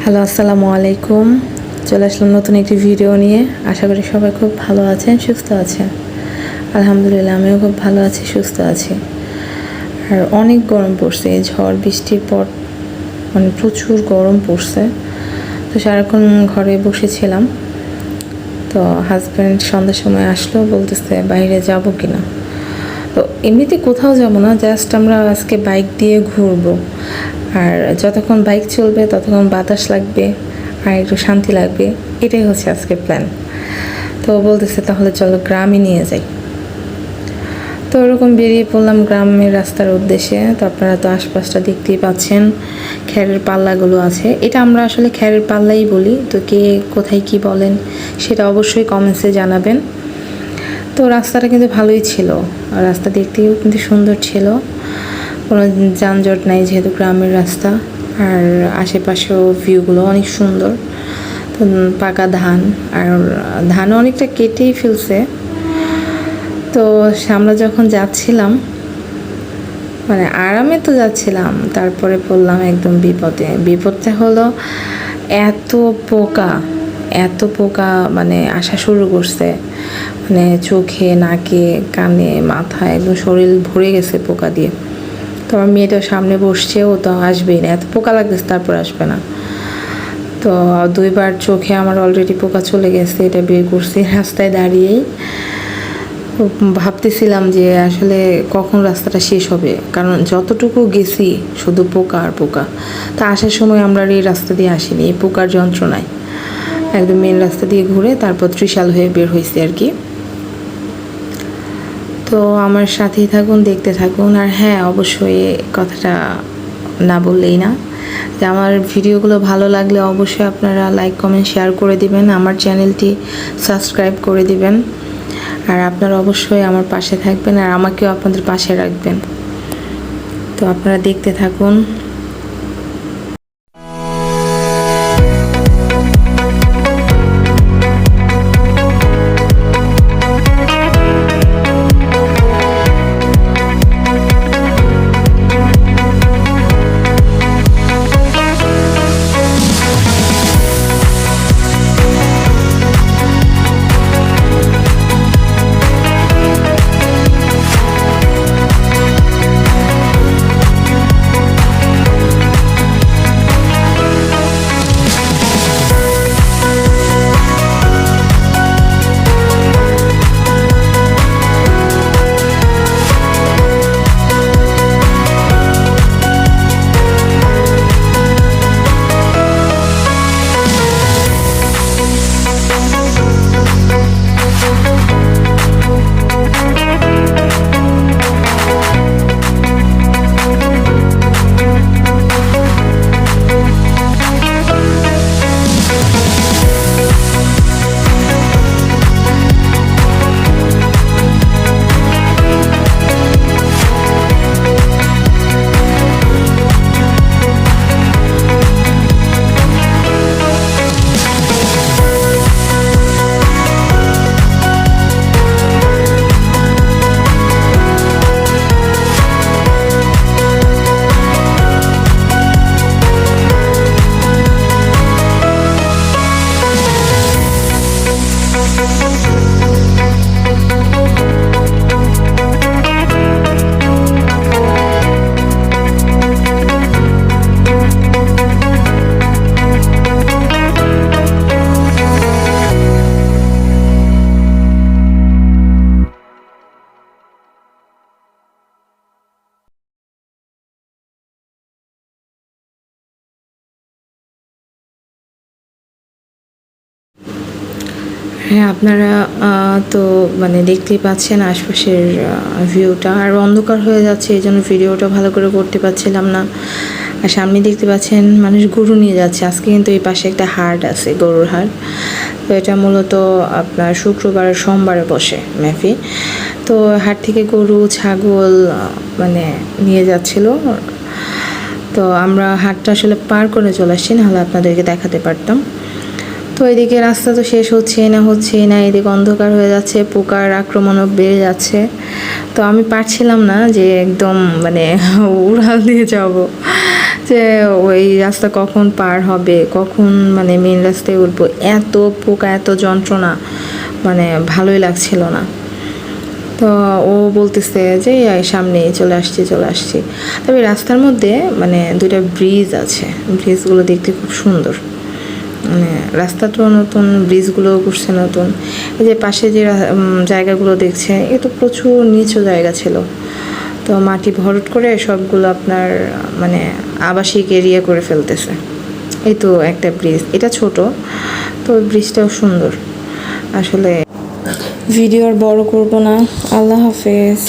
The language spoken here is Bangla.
হ্যালো, আসসালামু আলাইকুম। চলে আসলাম নতুন একটি ভিডিও নিয়ে। আশা করি সবাই খুব ভালো আছেন, সুস্থ আছেন। আলহামদুলিল্লাহ, আমিও খুব ভালো আছি, সুস্থ আছি। আর অনেক গরম পড়ছে, এই ঝড় বৃষ্টির পর মানে প্রচুর গরম পড়ছে। তো সারাক্ষণ ঘরে বসেছিলাম। তো হাজব্যান্ড সন্ধ্যার সময় আসলো, বলতেছে বাইরে যাব কিনা। তো এমনিতে কোথাও যাব না, জাস্ট আমরা আজকে বাইক দিয়ে ঘুরবো। আর যতক্ষণ বাইক চলবে ততক্ষণ বাতাস লাগবে আর একটু শান্তি লাগবে, এটাই হচ্ছে আজকের প্ল্যান। তো বলতেছে তাহলে চলো গ্রামে নিয়ে যাই। তো ওরকম বেরিয়ে পড়লাম গ্রামের রাস্তার উদ্দেশ্যে। তো আপনারা তো আশপাশটা দেখতেই পাচ্ছেন, খ্যারের পাল্লাগুলো আছে। এটা আমরা আসলে খ্যারের পাল্লাই বলি। তো কে কোথায় কি বলেন সেটা অবশ্যই কমেন্টসে জানাবেন। তো রাস্তাটা কিন্তু ভালোই ছিল, আর রাস্তা দেখতেও কিন্তু সুন্দর ছিল, কোনো যানজট নাই যেহেতু গ্রামের রাস্তা। আর আশেপাশেও ভিউগুলো অনেক সুন্দর। তো পাকা ধান, আর ধানও অনেকটা কেটেই ফেলছে। তো আমরা যখন যাচ্ছিলাম মানে আরামে তো যাচ্ছিলাম, তারপরে পড়লাম একদম বিপদে। বিপদটা হলো এত পোকা, এত পোকা মানে আসা শুরু করছে, মানে চোখে, নাকে, কানে, মাথায় একদম শরীর ভরে গেছে পোকা দিয়ে। তো আমার মেয়েটা সামনে বসছে, ও তো আসবেই না, এত পোকা লাগতেছে, তারপর আসবে না। তো দুইবার চোখে আমার অলরেডি পোকা চলে গেছে, এটা বের করছি রাস্তায় দাঁড়িয়েই। ভাবতেছিলাম যে আসলে কখন রাস্তাটা শেষ হবে, কারণ যতটুকু গেছি শুধু পোকা আর পোকা। তা আসার সময় আমরা এই রাস্তা দিয়ে আসিনি, এই পোকার যন্ত্রণায় একদম মেন রাস্তা দিয়ে ঘুরে তারপর ত্রিশাল হয়ে বের হয়েছি আর কি। তো আমার সাথেই থাকুন, দেখতে থাকুন। আর হ্যাঁ, অবশ্যই কথাটা না বললেই না যে আমার ভিডিওগুলো ভালো লাগলে অবশ্যই আপনারা লাইক, কমেন্ট, শেয়ার করে দিবেন, আমার চ্যানেলটি সাবস্ক্রাইব করে দিবেন। আর আপনারা অবশ্যই আমার পাশে থাকবেন আর আমাকেও আপনাদের পাশে রাখবেন। তো আপনারা দেখতে থাকুন। হ্যাঁ, আপনারা তো মানে দেখতেই পাচ্ছেন আশপাশের ভিউটা। আর অন্ধকার হয়ে যাচ্ছে, এই জন্য ভিডিওটা ভালো করে করতে পারছিলাম না। আর সামনে দেখতে পাচ্ছেন মানুষ গরু নিয়ে যাচ্ছে। আজকে কিন্তু এই পাশে একটা হাট আছে, গরুর হাট। তো এটা মূলত আপনার শুক্রবার আর সোমবারে বসে মেফি। তো হাট থেকে গরু, ছাগল মানে নিয়ে যাচ্ছিলো। তো আমরা হাটটা আসলে পার করে চলে আসছি, নাহলে আপনাদেরকে দেখাতে পারতাম। তো এদিকে রাস্তা তো শেষ হচ্ছেই না, এদিকে অন্ধকার হয়ে যাচ্ছে, পোকার আক্রমণও বেড়ে যাচ্ছে। তো আমি পারছিলাম না যে একদম মানে উড়াল দিয়ে যাব, যে ওই রাস্তা কখন পার হবে, কখন মানে মেন রাস্তায় উঠবো, এত পোকা এত যন্ত্রণা, মানে ভালোই লাগছিল না। তো ও বলতেছে যে সামনে চলে আসছি। তবে রাস্তার মধ্যে মানে দুইটা ব্রিজ আছে, ব্রিজগুলো দেখতে খুব সুন্দর, মানে রাস্তাটাও নতুন, ব্রিজগুলোও করছে নতুন। এই যে পাশে যে জায়গাগুলো দেখছে, এ তো প্রচুর নিচু জায়গা ছিল, তো মাটি ভরট করে সবগুলো আপনার মানে আবাসিক এরিয়া করে ফেলতেছে। এই তো একটা ব্রিজ, এটা ছোট, তো ব্রিজটাও সুন্দর। আসলে ভিডিও আর বড় করব না। আল্লাহ হাফেজ।